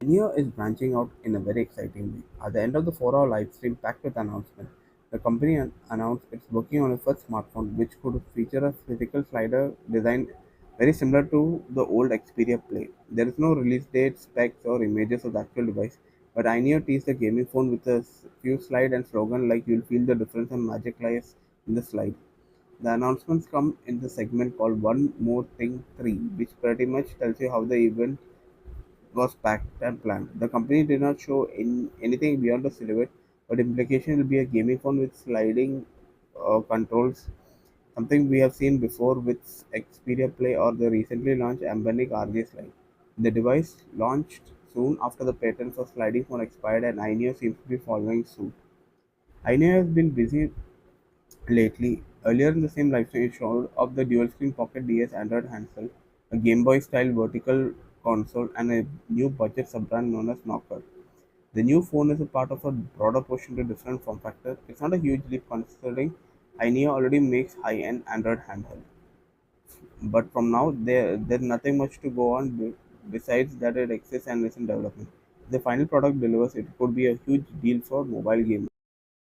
Ayaneo is branching out in a very exciting way. At the end of the 4-hour live stream packed with announcement, the company announced it's working on a first smartphone which could feature a physical slider design very similar to the old Xperia Play. There is no release date, specs, or images of the actual device, but Ayaneo teased the gaming phone with a few slide and slogan like you'll feel the difference and magic lies in the slide. The announcements come in the segment called One More Thing 3, which pretty much tells you how the event was packed and planned. The company did not show anything beyond the silhouette, but implication will be a gaming phone with sliding controls, something we have seen before with Xperia Play or the recently launched Ambanic RJ Slide. The device launched soon after the patent for sliding phone expired, and Ayaneo seems to be following suit. Ayaneo has been busy lately. Earlier in the same live stream, it showed off the dual screen Pocket DS Android handheld, a Game Boy style vertical console, and a new budget sub brand known as KONKR. The new phone is a part of a broader push into different form factor. It's not a huge leap considering Ayaneo already makes high-end Android handheld. But from now, there's nothing much to go on besides that it exists and is in development. If the final product delivers, it could be a huge deal for mobile gaming.